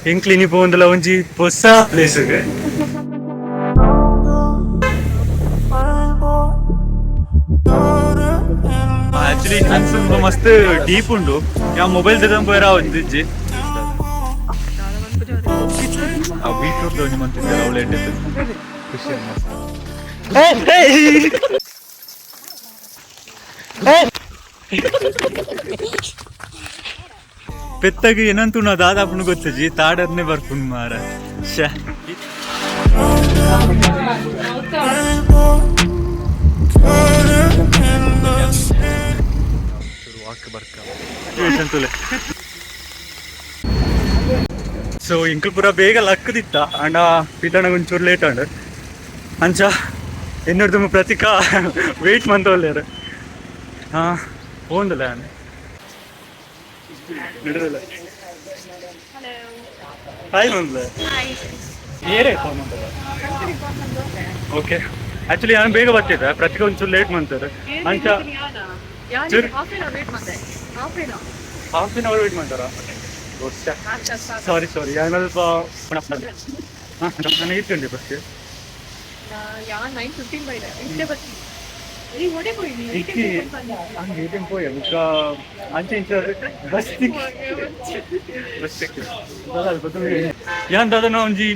ಎಂಕ್ಲಿನಿ ಪೋಂದಲ ಒಂಜಿ ಹೊಸ ಪ್ಲೇಸ್ಗೆ ಆಕ್ಚುಲಿ ಅನ್ಸುಂಬ ಮಸ್ತ್ ಡೀಪ್ ಉಂಡು ಯಾವ ಮೊಬೈಲ್ ತೆಗೆದು ಪೋಯರ ಒಂದಿಜ್ಜಿ ಬೀಟ್ರೂಟ್ ದೋಣಿ ಮಂತಿದ್ದೆ ಅವಳೆ ಖುಷಿ ಪೆತ್ತಗೆ ಏನಂತೂ ನಾ ದಾದಾಪುಣ ಗೊತ್ತಜಿ ತಾಡರ್ನೆ ಬರ್ಪುಣ್ ಮಾರ ಶ ಸೊ ಇಂಕಲ್ ಪೂರ ಬೇಗ ಲಕ್ಕದಿತ್ತ ಅಂಡ ಪಿತಣಗ ಒಂಚೂರು ಲೇಟ್ ಅಂಡ್ ಅಂಚ ಎನ್ನೋರ್ದು ಪ್ರತಿಕಾ ವೇಟ್ ಮಂತೋಲ್ಲೇರು ಹಾ ಹೋಂದಲ್ಲ ನಡದಲ್ಲ ಹಾಯ್ ಮಂದಲ ಏರೇ ಓಕೆ ಆಕ್ಚುಲಿ ನಾನು ಬೇಗ ಬರ್ತಿದ್ದೆ ಪ್ರತಿಕಾ ಒಂಚೂರು ಲೇಟ್ ಮಂತಾರೆ ಅಂಚ ಹಾಫ್ ಆನ್ ಅವರ್ ವೇಟ್ ಮಾಡ್ತಾರಾ ಸಾರಿ ಸ್ವಲ್ಪ ನಾನು ಇಟ್ಕೊಂಡೆ ಬಸ್ಗೆ ಯಾನ್ ದಾದನ ಒಂಜಿ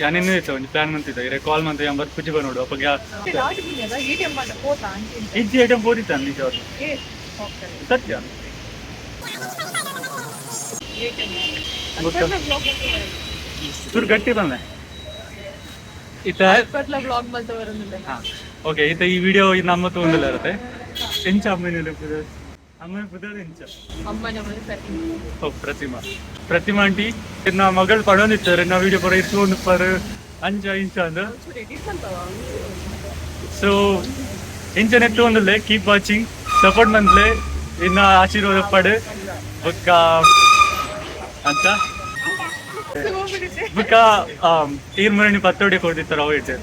ಯಾನೇನು ಇತ್ತ ಒಂಜಿ ಪ್ಲಾನ್ ಮಂತಿದ್ದ ಕಾಲ್ ಮಂತ ಎಂಬತ್ತು ಪುಜಿ ನೋಡು ಅಪ್ಪಗೆ ಇಜ್ಜಿ ಐಟಮ್ ಬೋದಿತ್ತ ನಿಜ ಸತ್ಯ ಚೂರು ಗಟ್ಟಿ ಬಂದೆ ಓಕೆ ಈತ ಈ ವಿಡಿಯೋ ನಮ್ಮ ತೊಗೊಂಡಿಲ್ಲ ಇರುತ್ತೆ ಎಂಚ ಅಮ್ಮನ ಪುದರ್ ಎಂಚ ಪ್ರತಿಮಾ ಆಂಟಿ ನಾ ಮಗಳು ಪಡೋದಿತ್ತಾರೆ ನಾ ವಿಡಿಯೋ ಪರ ಇಸ್ಕೊಂಡು ಪರ್ ಅಂಚ ಇಂಚ ಅಂದ ಸೊ ಇಂಚ ನೆತ್ತು ಒಂದಲ್ಲೇ ಕೀಪ್ ವಾಚಿಂಗ್ ಸಪೋರ್ಟ್ ಮಂತ್ಲೆ ಇನ್ನ ಆಶೀರ್ವಾದ ಪಡೆ ಬುಕ್ಕ ಅಂತ ಬುಕ್ಕ ತೀರ್ಮರಣಿ ಪತ್ತೋಡಿ ಕೊಡ್ತಿರ್ತಾರೆ ಅವು ಇಟ್ಟೆ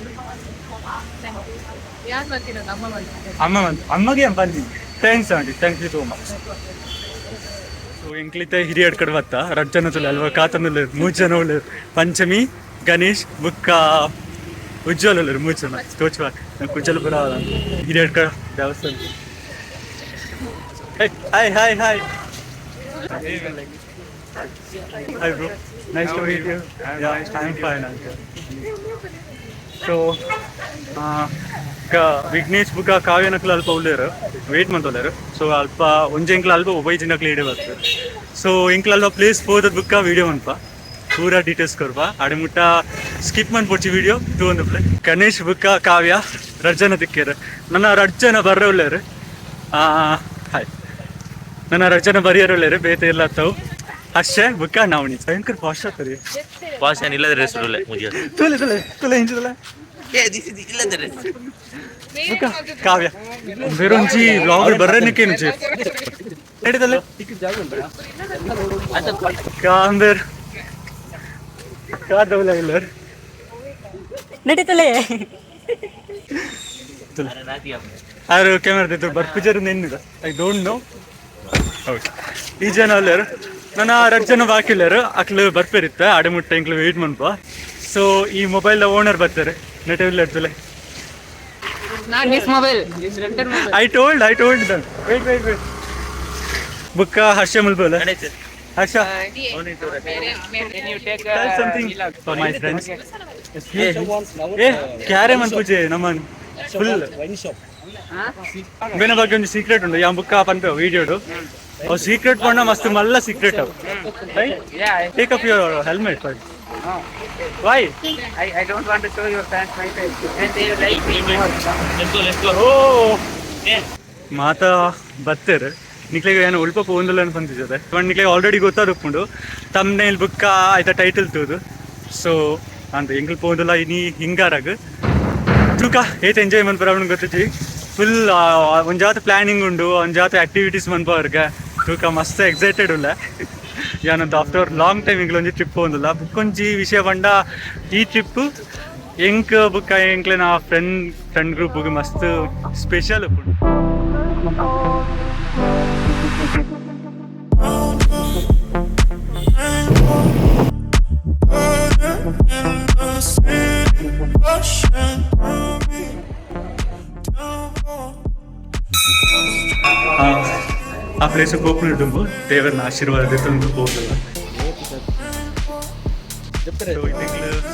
ಅಮ್ಮಗೆ ಬಂದಿ thanks aunty thank you so much so ಎಂಕ್ಲಿತೆ ಹಿರಿಯಡ್ ಕಡೆ ಬತ್ತ ರಜ್ಜನ ತುಲೆ ಅಲ್ವಾ ಕಾತಂದು ಮೂರು ಜನ ಉಳ್ಳರು ಪಂಚಮಿ ಗಣೇಶ್ ಬುಕ್ಕ ಉಜ್ವಲ್ ಉಳ್ಳರು ಮೂರು ಜನ ತೋಚುವ ಕುಜಲ್ಪುರ ಹಿರಿಯಡ್ ಕಡೆ ದೇವಸ್ಥಾನ hi hi hi Hi bro, nice to meet you. Yeah, I'm fine uncle. So, Vignesh ಬುಕ್ಕ ಕಾವ್ಯನಕ್ಲ ಅಲ್ಪ ಉಳ್ಳೇರು ವೇಟ್ ಮಂತೋಲ್ಲೇರು ಸೊ ಅಲ್ಪ ಒಂಜೆ ಎಂಕ್ಲ ಅಲ್ಪ ಒಬ್ಬೈದು ಜನಕ್ಲ ಇಡೇ ಬರ್ತದೆ ಸೊ ಎಂಕ್ಲ ಅಲ್ಪ ಪ್ಲೇಸ್ ಹೋದ ಬುಕ್ಕ ವಿಡಿಯೋ ಅನ್ಪ ಪೂರ ಡೀಟೇಲ್ಸ್ ಕೊರ್ಪ ಆಡೆ ಮುಟ್ಟ ಸ್ಕಿಪ್ ಮಾಡ್ಪೊಚ್ಚಿ ವಿಡಿಯೋ ಟೂ ಒಂದು ಪ್ಲೇ ಗಣೇಶ್ ಬುಕ್ಕ ಕಾವ್ಯ ರಜ್ಜನ ದಿಕ್ಕೇರು ನನ್ನ ರಜ್ಜನ ಬರ್ರೆ ಉಳ್ಳೇರು ಹಾಯ್ ನನ್ನ ರಜನ ಬರಿಯರೊಳ್ಳೇರು ಬೇತೆ ಎಲ್ಲ ತಾವು ಅಷ್ಟೇ ಬುಕ್ಕ ನಾವಣಿ ಭಯಂಕರ ಪಾಶ್ ಆಗ್ತದೆ ಪಾಶ್ ಏನಿಲ್ಲದ ರೆಸ್ಟೋರೆಂಟ್ ಮುಜೆ ತುಲೆ ಇಂಜಿದಲ್ಲ ಬುಕ್ಕ ಕಾವ್ಯ ಬೇರೊಂಜಿ ವ್ಲಾಗ್ ಬರ್ರನಕ್ಕೆ ನುಜೆ ಹೇಳಿದಲ್ಲ ಕಾಂಬರ್ ಕಾದವಲ ಇಲ್ಲರ್ ನಡೀತಲೇ ಯಾರು ಕ್ಯಾಮೆರಾ ತೆಗೆದು ಬರ್ಪಿಜರ್ ನೆನ್ನಿದ ಐ ಡೋಂಟ್ ನೋ ಹೌದು ಈ ಜನ ಅಲ್ಲರು ನನ್ನ ಎರಡು ಜನ ಬಾಕಿಲ್ಲರು ಅಕ್ಲು ಬರ್ಪೇರಿತ್ತ ಆಡೆಮುಟ್ಟ ಇಂಕ್ಲು ವೆಯ್ಟ್ ಮನ್ಪ ಸೊ ಈ ಮೊಬೈಲ್ ಓನರ್ ಬರ್ತಾರೆ ನೆಟ್ ಇಲ್ಲ ಇರ್ತಲೆ ಐ ಟೋಲ್ಡ್ ದಮ್ ವೇಟ್ ಬುಕ್ಕ ಹರ್ಷ ಮುಲ್ಬೋಲ Harsha something for my friends ಕ್ಯಾರೆ ಮನ್ ಪೂಜೆ ನಮ್ಮನ್ ಫುಲ್ ಬೇನ ಬಗ್ಗೆ ಒಂದು ಸೀಕ್ರೆಟ್ ಉಂಟು ಯಾ ಬುಕ್ಕ ಪನ್ಪೆ ವಿಡಿಯೋಡು ಅವು ಸೀಕ್ರೆಟ್ ಪಂಡ ಮಸ್ತ್ ಮಲ್ಲ ಸೀಕ್ರೆಟ್ ಅವು take up your helmet first why I don't want to show your pants my face and they like me more. let's go ಓ ಮಾತಾ ಬತ್ತೇರು ನಿಕ್ಲೆಗೆ ಏನು ಉಲ್ಪ ಪೋಂದಲ್ಲ ಅನ್ಪಂತಿದ್ದದೆ ಬಟ್ ನಿಕ್ಲೆಗೆ ಆಲ್ರೆಡಿ ಗೊತ್ತಾದುಕೊಂಡು ತಮ್ನೇಲ್ ಬುಕ್ಕ ಆಯ್ತಾ ಟೈಟಲ್ ತೂದು ಸೊ ಅಂತ ಎಂಗ್ಲ್ ಪೋಂದಲ್ಲ ಇನಿ ಹಿಂಗಾರಾಗ ತೂಕ ಏತ್ ಎಂಜಾಯ್ ಮನ್ಪರ ಗೊತ್ತೈತಿ ಫುಲ್ ಒಂಜಾತ ಪ್ಲಾನಿಂಗ್ ಉಂಡು ಒಂಜಾತ activities ಮನ್ಪವ್ರಿಗೆ ತೂಕ ಮಸ್ತ್ ಎಕ್ಸೈಟೆಡ್ ಉಲ್ಲ ಯಾನಂತ ಆಫ್ಟರ್ ಲಾಂಗ್ ಟೈಮ್ ಇಂಗ್ಲೊಂಜಿ ಟ್ರಿಪ್ ಹೋಂದಿಲ್ಲ ಬುಕ್ಕೊಂಜಿ ವಿಷಯ ಪಂಡ ಈ ಟ್ರಿಪ್ ಎಂಕ್ ಬುಕ್ಕ ಎಂಕ್ಲೆ ನಾ ಫ್ರೆಂಡ್ ಗ್ರೂಪ್ಗೆ ಮಸ್ತ್ ಸ್ಪೆಷಲ್ ಪ್ಲೇಸ್ ಹೋಗ್ಕೊಂಡು ಡುಂಬು ದೇವರನ್ನ ಆಶೀರ್ವಾದದಿಂದ ಹೋಗಲ್ಲ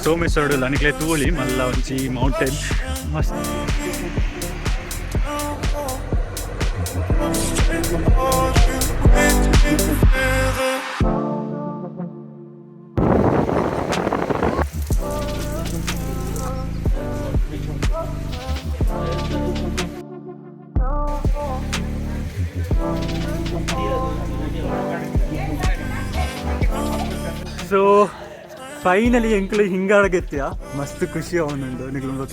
ಸೋಮೇಶ್ವರ ನನಗೆ ತೂಳಿ ಮಲ್ಲ ಒಂಚಿ ಮೌಂಟೇನ್ ಮಸ್ತ್ ಸೊ ಫೈನಲಿ ಎಂಕ್ಲು ಹಿಂಗಾಡಗತ್ಯ ಮಸ್ತ್ ಖುಷಿ ಅವನುಂಡು ನಿಗ್ಲು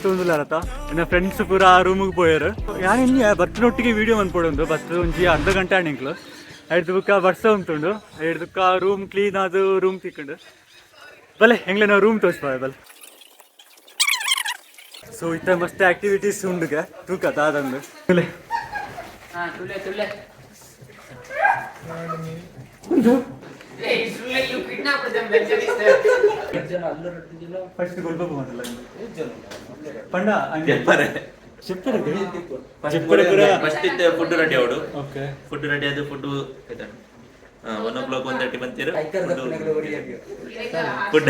ತೊಂದಿಲ್ಲರತ ಇನ್ನು ಫ್ರೆಂಡ್ಸ್ ಪೂರ ರೂಮಿಗೆ ಪೋಯರು ಯಾನಿನ್ಯ ಬತ್ತನೊಟ್ಟಿಗೆ ವೀಡಿಯೋ ಅಂದ್ಕೊಡೊಂದು ಬತ್ತ ಒಂಜಿ ಅರ್ಧ ಗಂಟೆ ಆಣಿಂಕ್ಲು ಐದು ಬುಕ್ಕ ಬರ್ಸ ಉಂಟುಂಡು ಐದು ಬುಕ್ಕ ರೂಮ್ ಕ್ಲೀನ್ ಆದು ರೂಮ್ ತಿಕ್ಕೊಂಡು ಬಲೆ ಹೆಂಗ್ಲೆ ನಾವು ರೂಮ್ ತೋರಿಸ್ಬಾರ ಬಲೆ ಸೊ ಇತ್ತ ಮಸ್ತ್ ಆಕ್ಟಿವಿಟೀಸ್ ಉಂಡುಗೆ ತೂಕ ತಾದಂದು ಬಲೆ ఫస్ట్ గొల్పకు మొదలండి పండ చెప్పారే చెప్పారు ಫಸ್ಟ್ ಇತ್ತೆ ಫುಡ್ ರೆಡಿ ಅವಡು ಓಕೆ ಫುಡ್ ರೆಡಿ ಆದ ಫುಡ್ 1:00 1:30 ಬಂತಿರು ಫುಡ್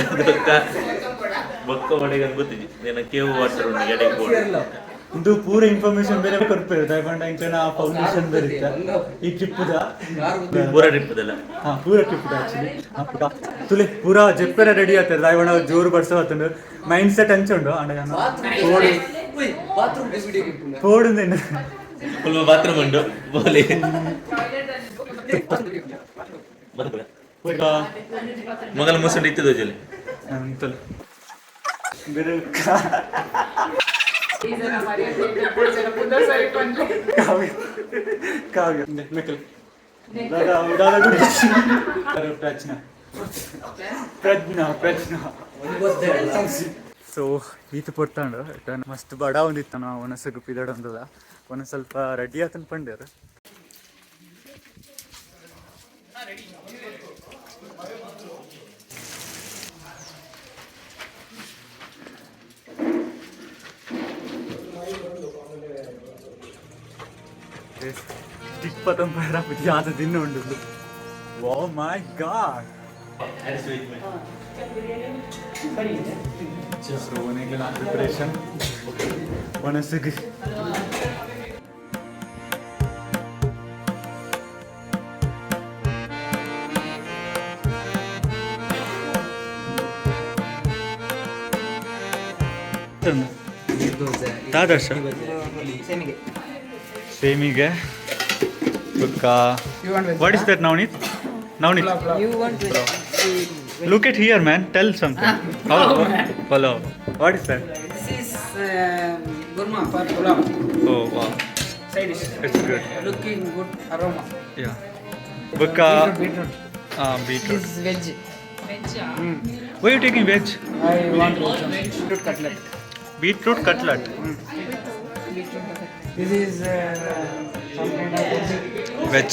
ಬೊಕ್ಕ ಒಡೆಗೆ ಗೊತ್ತಿದ್ದಿ నేను ಕೇವ್ ವಾಟರ್ ಒಂದು ಗಡಿಗೆ ಬೋರ್ಡ್ ಇದು ಪೂರ ಇನ್ಫಾರ್ಮೇಶನ್ ಬೇರೆ ಕೊಡ್ತಾರೆ ದಯಪಂಡ ಇಂಕನ ಫೌಂಡೇಶನ್ ಬರುತ್ತೆ ಈ ಟ್ರಿಪ್ದ ಪೂರ ಟ್ರಿಪ್ದಲ್ಲ ಪೂರ ಟ್ರಿಪ್ದ ಆಕ್ಚುಲಿ ತುಲೆ ಪೂರ ಜೆಪ್ಪರ ರೆಡಿ ಆಗ್ತಾರೆ ದಯಪಂಡ ಜೋರು ಬಡ್ಸೋ ಆತಂಡು ಮೈಂಡ್ ಸೆಟ್ ಹಂಚುಂಡು ಅಂಡ ಪೋಡುಂದೇನು ಫುಲ್ ಬಾತ್ರೂಮ್ ಉಂಟು ಬೋಲಿ ಮೊದಲು ಮುಸುಂಡು ಇತ್ತು ಜೊಲಿ ತುಲೆ ಬೇರೆ ಕಾವ್ಯ ಮೆಕ್ಕಲ್ ಪ್ರಜ್ಞಾ ಸೊ ಈತ ಪಡ್ತಾಂಡು ಮಸ್ತ್ ಬಡ ಒಂದಿತ್ತು ನಾವು ಒನಸಗು ಪಿದಾಡೊಂದದ ಒಂದ್ ಸ್ವಲ್ಪ ರೆಡಿ ಆತನ್ ಪಂಡ್ಯಾರ ಟಿಪ್ಪತ್ತೊಂಬತ್ತರ ಯಾವ್ದು ದಿನ ಉಂಡು ಓ ಮೈ ಗಾಡ್ ಸೊ ಒನೆಗೆ ನಾನು preparation ಒನಸಿಗೆ ತಾದರ್ಶ ಸೇಮಿಗೆ what is that Navneet? You want to Look at here, man. Tell something. Pulao. What is that? This is gurma for pulao. Oh wow, Side dish. it's good. Looking good aroma. Yeah. Buka. Beetroot. Beetroot. This is veg. Why are you taking veg? I want some beetroot cutlet. Beetroot cutlet. This is some kind of Veg.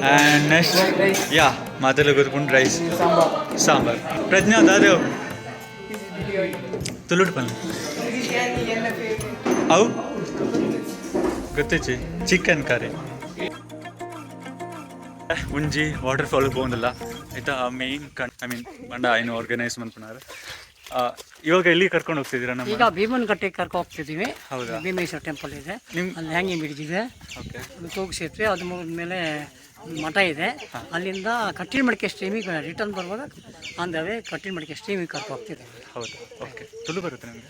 And next, rice. yeah, Matalu Gurkund rice. Sambar. Sambar. Prajna, Dadev. Tulud Pan. How? Guttichi. Chicken curry. Unji waterfall ಹೋಗಂದಿಲ್ಲ ಆಯ್ತಾ main ಮಂಡ ಏನು organise ಮಾಡ್ಕೊಂಡಾರೆ ಇವಾಗ ಎಲ್ಲಿ ಕರ್ಕೊಂಡು ಹೋಗ್ತಿದ್ದೀರಾ ನಮ್ಮ ಈಗ ಭೀಮನಕಟ್ಟೆಗೆ ಕರ್ಕೊಂಡು ಹೋಗ್ತಿದ್ದೀವಿ. ಹೌದಾ? Bhimeshwara temple ಇದೆ, ನಿಮ್ ಅಲ್ಲಿ ಹ್ಯಾಂಗಿಂಗ್ ಬ್ರಿಡ್ಜ್ ಇದೆ, ಓಕೆ ತೂಗು ಸೇತುವೆ, ಅದು ಮುಗಿದ್ಮೇಲೆ ಮಠ ಇದೆ. ಅಲ್ಲಿಂದ ಕಟ್ಟಿನ ಮಡಿಕೆ ಸ್ಟ್ರೀಮಿಗೆ ರಿಟರ್ನ್ ಬರುವಾಗ ಅಂದವೇ ಕಟ್ಟಿನ ಮಡಿಕೆ ಸ್ಟ್ರೀಮಿಗೆ ಕರ್ಕೊಂಡು ಹೋಗ್ತಿದ್ದೀವಿ. ಹೌದು, ಓಕೆ. ತುಳು ಬರುತ್ತೆ ನಿಮಗೆ?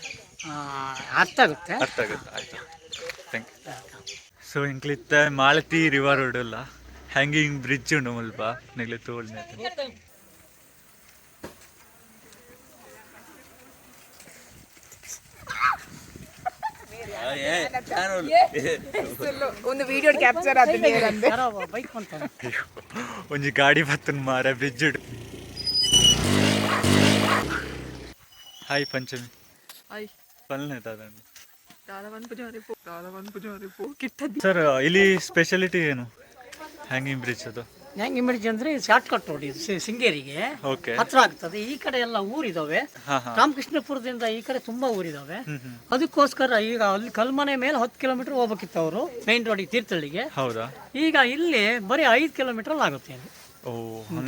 ಅರ್ಥ ಆಗುತ್ತೆ. ಅರ್ಥ ಆಗುತ್ತೆ, ಆಯಿತು, ಥ್ಯಾಂಕ್ ಯು. ಸೊ ಇಂಕ್ಲಿತ್ತ ಮಾಲತಿ ರಿವರ್ ರೋಡಲ್ಲ ಹ್ಯಾಂಗಿಂಗ್ ಬ್ರಿಡ್ಜ್ ಉಂಡು ಮುಲ್ಪ ನಿಗ್ಲಿ ತೋಳ್ನೆ ಒಂದು ವಿಡಿಯೋ ಕ್ಯಾಪ್ಚರ್ ಆದ್ರೆ ಬೈಕ್ ಅಂತ ಒಂಜಿ ಗಾಡಿ ಬತ್ತನ್ ಮಾರ ಬ್ರಿಡ್ಜ್ ಉಂಡು. ಹಾಯ್ ಪಂಚಮಿ. ಹಾಯ್ ಪಲ್ನೆ ತಾದಂಡು ದಾದವನ್ ಪೂಜಾರಿ ಪೋ ಸರ್ ಇಲ್ಲಿ ಸ್ಪೆಷಾಲಿಟಿ ಏನು ಹ್ಯಾಂಗಿಂಗ್ ಬ್ರಿಡ್ಜ್ ಅದು? ಹ್ಯಾಂಗಿ ಮಿಡ್ಜ್ ಅಂದ್ರೆ ಶಾರ್ಟ್ ಕಟ್ ರೋಡ್ ಇದು ಸಿಂಗೇರಿಗೆ ಓಕೆ ಹತ್ರ ಆಗ್ತದೆ. ಈ ಕಡೆ ಎಲ್ಲ ಊರಿದಾವೆ, ರಾಮಕೃಷ್ಣಪುರದಿಂದ ಈ ಕಡೆ ತುಂಬಾ ಊರಿದಾವೆ. ಅದಕ್ಕೋಸ್ಕರ ಈಗ ಅಲ್ಲಿ ಕಲ್ಮನೆ ಮೇಲೆ 10 ಕಿಲೋಮೀಟರ್ ಹೋಗ್ಬೇಕಿತ್ತು ಅವರು ಮೇನ್ ರೋಡಿಗೆ ತೀರ್ಥಹಳ್ಳಿಗೆ. ಹೌದಾ? ಈಗ ಇಲ್ಲಿ ಬರೀ 5 ಕಿಲೋಮೀಟರ್ ಆಗುತ್ತೆ ಅಲ್ಲಿ ಓ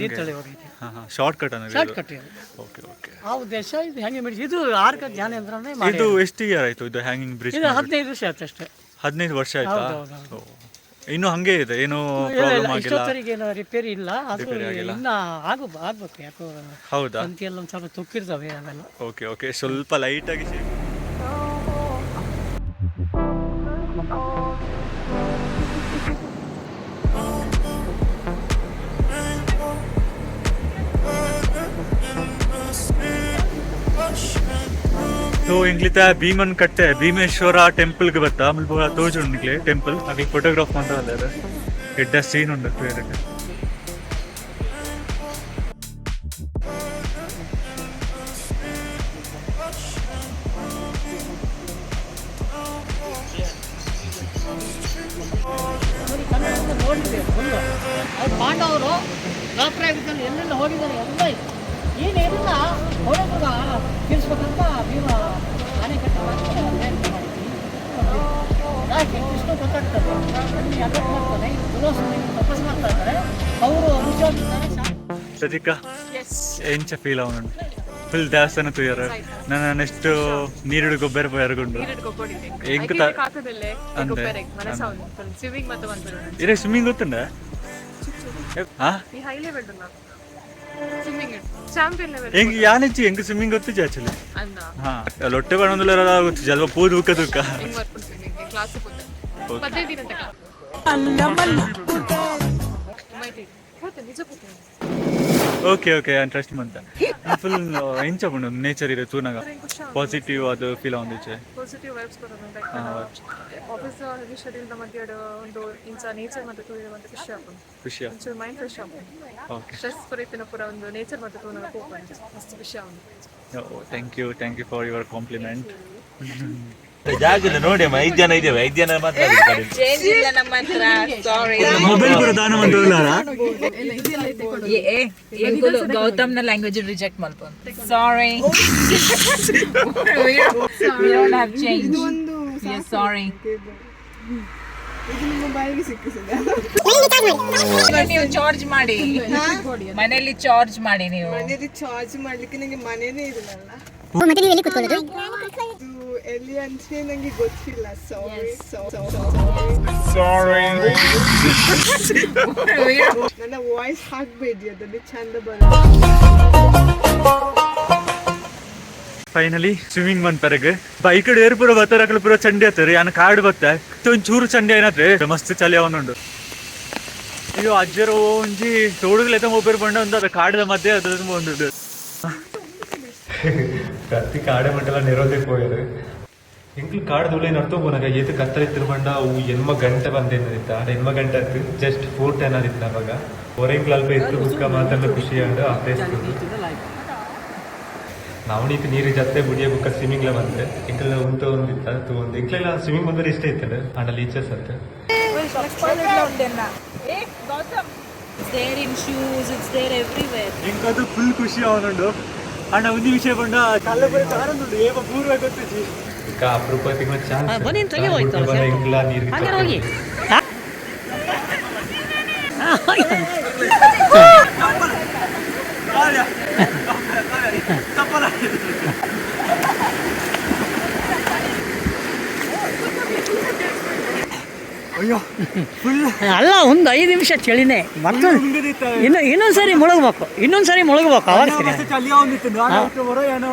ತೀರ್ಥಹಳ್ಳಿ ಹೋಗಿದ್ದೆ. ಶಾರ್ಟ್ ಕಟ್ ಅನ್ನೋದು. ಶಾರ್ಟ್ ಕಟ್ ಇದು. Okay okay. ಆ ಉದ್ದೇಶ ಇದು ಹ್ಯಾಂಗಿ ಮಿಡ್ಜ್. ಇದು ಆರ್ಕ ಜ್ಞಾನೇಂದ್ರನೇ ಮಾಡಿ. ಇದು ಎಷ್ಟು ಇಯರ್ ಆಯ್ತು ಇದು ಹ್ಯಾಂಗಿಂಗ್ ಬ್ರಿಡ್ಜ್? ಇದು 15 ವರ್ಷ ಆಯ್ತು ಅಷ್ಟೇ. 15 ವರ್ಷ ಆಯ್ತಾ? ಹೌದು. ಇನ್ನು ಹಂಗೆ ಇದೆ, ಏನು ಪ್ರಾಬ್ಲಮ್ ಆಗಿಲ್ಲ? ಇಷ್ಟೊತ್ತರಿಗೆ ಏನು ರಿಪೇರಿ ಇಲ್ಲ, ಅದು ಇನ್ನ ಆಗ್ಬೇಕು. ಯಾಕೋ ಹೌದಾ? ತಂತಿ ಎಲ್ಲ ಒಂದು ಸ್ವಲ್ಪ ತುಕ್ಕಿರ್ತವೆ ಅವೆಲ್ಲ. ಓಕೆ ಓಕೆ, ಸ್ವಲ್ಪ ಲೈಟ್ ಆಗಿ तो इंग्लिता भीमन कट्टे भीमेश्वर टेंपल के बता मलबा तोजु निकले टेंपल अभी फोटोग्राफ मात्र अल्लार एड्डा सीन उंडु एरटे ಪಾಂಡವರು ರಾತ್ರಾಯುಧದಲ್ಲಿ ಎಲ್ಲೆಲ್ಲ ಹೋಗಿದ್ದಾರೆ ಎಲ್ಲ ಏನೆಲ್ಲ ಹೊಡೆದ ತಿಳಿಸ್ಬೇಕಂತ ಭೀಮ ಅಣೆಕಟ್ಟೆ ಯಾಕೆ ಕೃಷ್ಣ ಗೊತ್ತಾಗ್ತದೆ ಅಲ್ಲಿ ಅಗತ್ ಮಾಡ್ತಾನೆ ತಪಸ್ ಮಾಡ್ತಾ ಇದ್ದಾರೆ ಅವರು ಸದಿಕ ಎಂಚ ಫೀಲ್ ಅವನು ಫುಲ್ ದೇವಸ್ಥಾನ ತುಯ್ಯಾರ ನಾನು ನೆಕ್ಸ್ಟ್ ನೀರಿಡು ಗೊಬ್ಬರ ಬಯರ್ಗೊಂಡು ಎಂಕ ಇರೇ ಸ್ವಿಮ್ಮಿಂಗ್ ಗೊತ್ತುಂಡ ಹೆಂಗ್ ಯಾನೆಚ್ಚಿ ಹೆಂಗ್ ಸ್ವಿಮ್ಮಿಂಗ್ ಗೊತ್ತು ಆಕ್ಚುಲಿ ಲೊಟ್ಟೆ ಬಣ್ಣದಲ್ಲ ಗೊತ್ತು ಜಲ್ವ ಪೂದ್ ಬುಕ್ಕ ದುಕ್ಕ ಓಕೆ ಓಕೆ ಇಂಟ್ರೆಸ್ಟ್ ಮಂತ ಫುಲ್ ಎಂಚ ಬಂಡು ನೇಚರ್ ಇರೋ ತೂನಾಗ ಪಾಸಿಟಿವ್ ಅದು ಫೀಲ್ ಆಂದಿಚ್ಚೆ ಪಾಸಿಟಿವ್ ವೈಬ್ಸ್ ಬರೋದು ಆಫೀಸ್ ಹೆವಿ ಶೆಡ್ಯೂಲ್ ಮಧ್ಯೆ ಒಂದು ಇಂಚ ನೇಚರ್ ಮತ್ತೆ ತೂಯಿರುವಂತ ಖುಷಿ ಒಂಚೂರು ಮೈಂಡ್ ಫ್ರೆಶ್ ಆಗುತ್ತೆ ಸ್ಟ್ರೆಸ್ ಬರೀತಿನ ಪೂರ ಒಂದು ನೇಚರ್ ಮತ್ತೆ ತೂನಾಗ ಹೋಗ್ಬಂದು ಮಸ್ತ್ ಖುಷಿ ಆಗುತ್ತೆ thank you for your compliment ಜಾಗ ನೋಡಿ 5 ಜನ ಇದ್ದೇವೆ 5 ಜನ ಮಾತ್ರ ಚೇಂಜ್ ಇಲ್ಲ ನಮ್ಮ ಹತ್ರ ಸಾರಿ ಮೊಬೈಲ್ ಕೂಡ ದಾನ ಮಾಡ್ತಾರಲ್ಲ ಗೌತಮ್ ನ ಲ್ಯಾಂಗ್ವೇಜ್ ರಿಜೆಕ್ಟ್ ಮಾಡ್ಕೊಂಡು ಸಾರಿ we don't have change yes sorry ನೀವು ಚಾರ್ಜ್ ಮಾಡಿ ಮನೆಯಲ್ಲಿ ಚಾರ್ಜ್ ಮಾಡಿ ನೀವು ಮನೆಯಲ್ಲಿ ಚಾರ್ಜ್ ಮಾಡ್ಲಿಕ್ಕೆ ನಂಗೆ ಮನೆನೇ ಇರಲ್ಲ ಮತ್ತೆ ನೀವು ಎಲ್ಲಿ ಕೂತ್ಕೊಳ್ಳೋದು ಎಲ್ಲಿ ಅಂತ ನಂಗೆ ಗೊತ್ತಿಲ್ಲ ನನ್ನ ವಾಯ್ಸ್ ಹಾಕ್ಬೇಡಿ ಅದರಲ್ಲಿ ಚಂದ ಫೈನಲಿ ಸ್ವಿಮ್ಮಿಂಗ್ ಬಂದ್ ಪರಗ ಬೈಕ್ ಏರ್ ಪೂರ ಬತ್ತಾರ ಪೂರ ಚಂಡಿ ಆತಾರೆ ಯಾನ ಕಾಡು ಬತ್ತ ಒಂಚೂರು ಚಂಡಿ ಏನಾದ್ರೆ ಮಸ್ತ್ ಚಲಿ ಅವನುಂಡು ಅಯ್ಯೋ ಅಜ್ಜರು ಒಂಜಿ ತೋಡುಗ್ಲೆತ ಒಬ್ಬರು ಬಂಡ ಒಂದು ಅದು ಕಾಡದ ಮಧ್ಯೆ ಅದು ಒಂದು ಕತ್ತಿ ಕಾಡೆ ಮಂಟಲ ನಿರೋಧೆ ಹೋಯರು ಎಂಕ್ಲು ಕಾಡ್ದುಳ್ಳೆ ನಡ್ತೋ ಬೋನಾಗ ಏತು ಕತ್ತರಿ ತಿರುಮಂಡ ಅವು ಎನ್ಮ ಗಂಟೆ ಬಂದೇನಿತ್ತ ಎನ್ಮ ಗಂಟೆ ಆಯ್ತು ಜಸ್ಟ್ 4:10 ಆಗಿತ್ತು ಅವಾಗ ಹೊರೆಂಕ್ಲು ಅಲ್ಪ ಇತ್ತು ಬುಕ್ಕ ಮಾತಾಡಲು ಖುಷಿ ಆಂಡು ಆ ಪ್ಲೇಸ್ ನಾವು ನೀತಿ ನೀರು ಜತ್ತೆ ಬುಡಿಯ ಬುಕ್ಕ ಸ್ವಿಮ್ಮಿಂಗ್ಲ ಬಂದೆ ಎಂಕ್ಲ ಉಂಟು ಒಂದಿತ್ತ ಅದು ಒಂದು ಎಂಕ್ಲೆಲ್ಲ ಸ್ವಿಮ್ಮಿಂಗ್ ಬಂದ್ರೆ ಇಷ್ಟ ಇತ್ತು ಆಂಡಲ್ಲಿ ಈಚಸ್ ಅಂತ ಎಂಕದು ಫುಲ್ ಖುಷಿ ಅವನುಂಡು ಅಣ್ಣ ಒಂದು ವಿಷಯ ಬಂಡ ಕಲ್ಲ ಬರೀ ತಾರಂದುಂಡು ಏವ ಪೂರ್ವ ಗೊತ್ತಿಸಿ ಈಗ ಅಪರೂಪ ತಿಂಗಳ ಚಾನ್ಸ್ ಬನ್ನಿ ತೆಗಿ ಹೋಯ್ತು ಎಂಕ್ಲ ನೀರು ಹಾಗೆ ಹೋಗಿ ಅಯ್ಯೋ ಅಲ್ಲ ಒಂದು 5 ನಿಮಿಷ ಚಳಿನೇ ಮತ್ತೆ ಇನ್ನೊಂದ್ಸರಿ ಮುಳುಗ್ಬೇಕು ಅವಾಗ ಚಳಿ ಅವನಿತ್ತು ಬರೋ ಏನೋ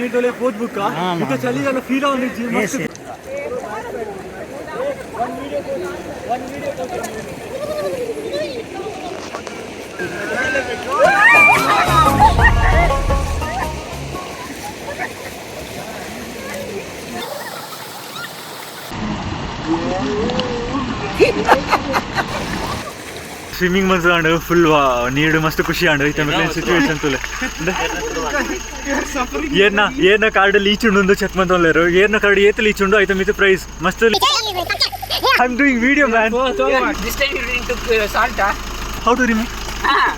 ನೀಟೊಲೆ ಹೋದ್ಬುಕ್ಕ ಚಳಿ ಎಲ್ಲ ಫೀಲ್ ಅವನಿತ್ತು ಸ್ವಿಮ್ಮಿಂಗ್ ಮನ್ಸ್ಕೊಂಡು ಫುಲ್ ನೀರು ಮಸ್ತ್ ಖುಷಿ ಆಂಡು ಈ ಸಿಚುವೇಶನ್ ತುಲೆ ಏನ ಕಾರ್ಡಲ್ಲಿ ಈಚುಂಡು ಒಂದು ಚತ್ ಮಂತೊಂಡ್ಲೇರು ಏನ ಕಾರ್ಡ್ ಏತಲ್ಲಿ ಈಚುಂಡು ಐತ ಮಿತ್ ಪ್ರೈಸ್ ಮಸ್ತ್ I'm doing video man this time you didn't took salt How to remove?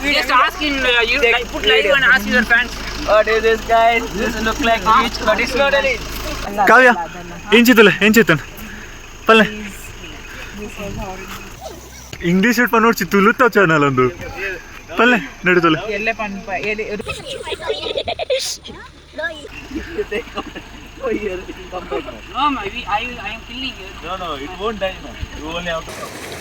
Just ask in you like, put live and ask your fans. What is this, guys? This look like beach, but it's not any. ಕಾವ್ಯ ಏನ್ ಚಿತ್ತನ್ ಪಲ್ಲೆ English ಇಟ್ಪ ನೋಡ್ಸಿ ತುಳುತ್ತ channel ಒಂದು ಪಲ್ಲೆ ನಡೀತಲ್ಲ ಎಲ್ಲೇ ಪನ್ಪ ಎಲ್ಲಿ No, I am killing you. No, it won't die now. You only have to.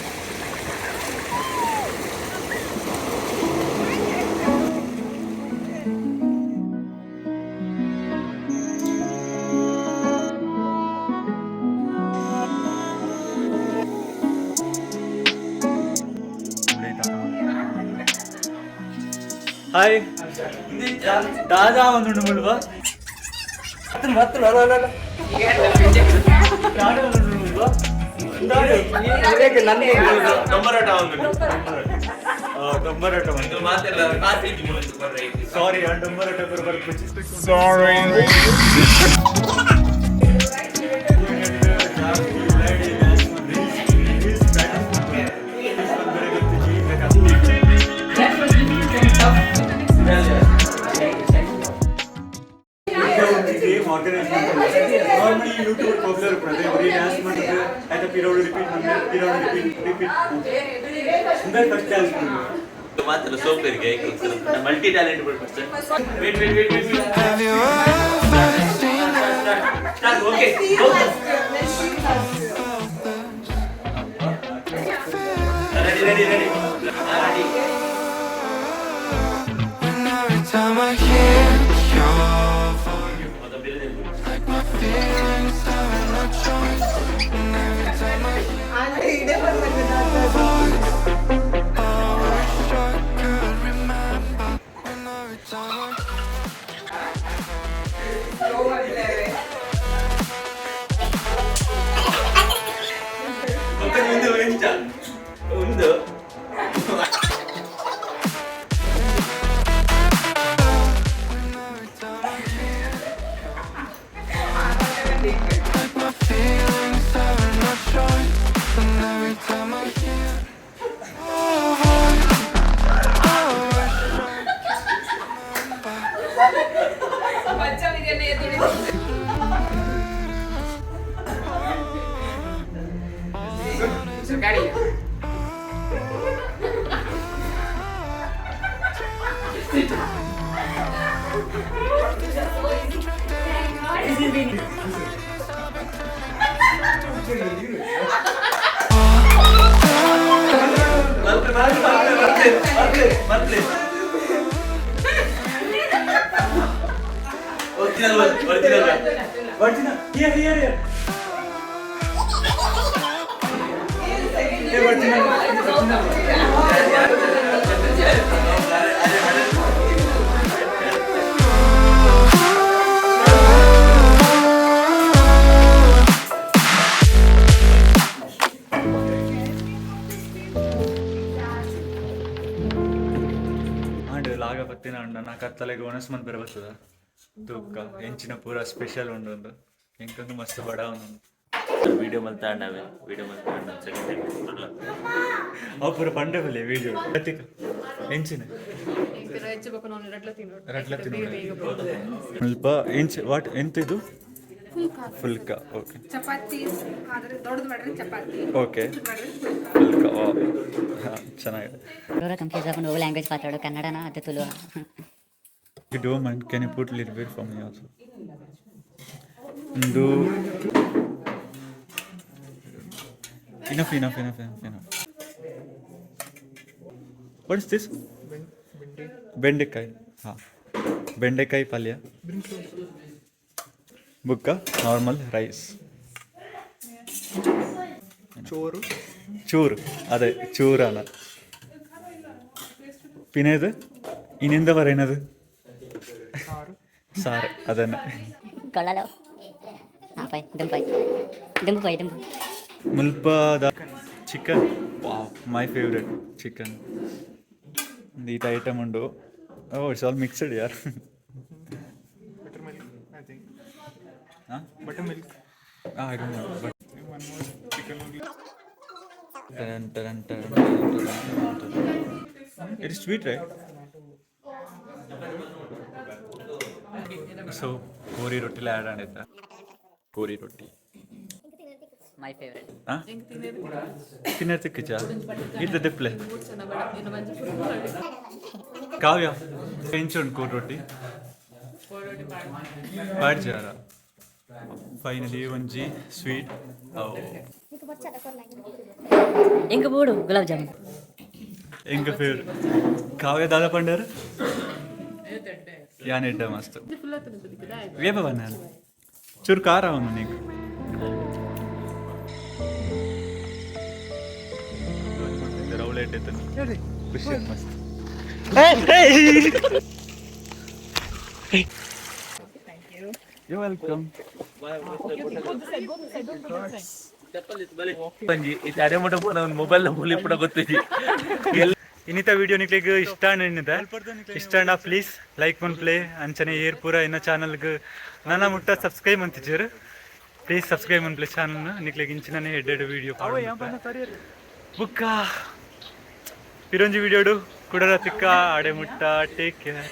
Hi ದಾದಾ ಒಂದು ಮುಳ್ವಾ ಸಾರಿ normally YouTube popular brother every dance ಮಾಡಿದ್ರೆ at the period repeat Sundar first dance ಮಾಡಿದ್ರು ಮಾತ್ರ ಸೋಪರಿಗೆ ಮಲ್ಟಿ ಟ್ಯಾಲೆಂಟ್ ಬಿಡ್ತಾರೆ wait okay ready Time I hear your voice, like my feelings having no choice. And every time I hear your voice, I wish I could remember. And every time ಒಂದು like my feelings having no choice. And every time I hear your voice, I wish I could remember. లాగా పత్తిన ఉండ నాకు అత్తలకి onus మంది పెరగతుందా ತೂಕ ಹೆಂಚಿನ ಪೂರ special ಉಂಡು ಎಂಕೊಂದು ಮಸ್ತ್ ಬಡ ಉಂಡು ವಿಡಿಯೋ ಮಲ್ತ ಅಣ್ಣವೆ ವಿಡಿಯೋ ಮಲ್ತ ಅಣ್ಣ ಸೆಕೆಂಡ್ ಅವು ಪೂರ ಪಂಡೆ ಬಲೆ ವಿಡಿಯೋ ಕತ್ತಿಕ ಹೆಂಚಿನ ರಟ್ಲ ಸ್ವಲ್ಪ ಹೆಂಚು ವಾಟ್ ಎಂತ ಇದು ಫುಲ್ಕ ಓಕೆ ಚಪಾತಿ ಆದರೆ ದೊಡ್ಡದು ಮಾಡ್ರೆ ಚಪಾತಿ ಓಕೆ ಫುಲ್ಕ ಹಾಂ ಚೆನ್ನಾಗಿದೆ ಅವರ ಕನ್ಫ್ಯೂಸ್ ಆಗ್ಕೊಂಡು ಹೋಗೋ ಲ್ಯಾಂಗ್ವೇಜ್ ಮಾತಾಡೋ ಕನ್ನಡನ ಅದು Tulu You don't mind, can you put a little bit for me also? Do enough. What is this? Bendekai. Ha. Bendekai palya. Bukka, normal rice. Choor. Ade choorana. Pinedu? Ininda varenadu? ಸಾರು ಅದನ್ನು ಕೊಳ್ಳಲು pi ದುಂಬು ಮುಲ್ಪದ chicken my favourite chicken ಈತ item ಉಂಡು oh it's all mixed ಯಾರ್ It is sweet, right? So, Kori roti la add anita. Kori roti. My favorite. Huh? Tinartikkicha. It's the diple. Kavya. Enchon Kori roti. Bad jara. Finally, 1G sweet. Oh. ఇంకా 3 గులాబ్ జామున్. ఇంకా పేరు కావ్య దాదా పండారు యానిడ్డ మస్తు వేపవన్నాను ಚೂರು ಖಾರ ಅವನು ನೀನು ರೌಲೇಟ್ ಇತ್ತು ಖುಷಿ ಮಸ್ತ್ ಯು ವೆಲ್ಕಮ್ ಇದು ಅರೆ ಮಟ್ಟ ಮೊಬೈಲ್ ಕೂಡ ಗೊತ್ತಿದೆ ಇನ್ನಿತ ವಿಡಿಯೋ ನಿಕ್ಲಿಗೆ ಇಷ್ಟ ಇಷ್ಟ ಪ್ಲೀಸ್ ಲೈಕ್ ಮನ್ ಪ್ಲೇ ಅಂಚನೆ ಏರ್ ಪೂರ ಇನ್ನ ಚಾನಲ್ಗೆ ನನ್ನ ಮುಟ್ಟ ಸಬ್ಸ್ಕ್ರೈಬ್ ಅಂತಿದ್ದೀರು ಪ್ಲೀಸ್ ಸಬ್ಸ್ಕ್ರೈಬ್ ಮನ್ ಪ್ಲೇ ಚಾನಲ್ನ ನಿಕ್ಲಿಗೆ ಇಂಚಿನೇ ಎಡ್ಡೆಡ್ ವಿಡಿಯೋ ಬುಕ್ಕ ಪಿರಂಜಿ ವಿಡಿಯೋಡು ಕುಡರ ತಿಕ್ಕ ಆಡೆ ಮುಟ್ಟ ಟೇಕ್ ಕೇರ್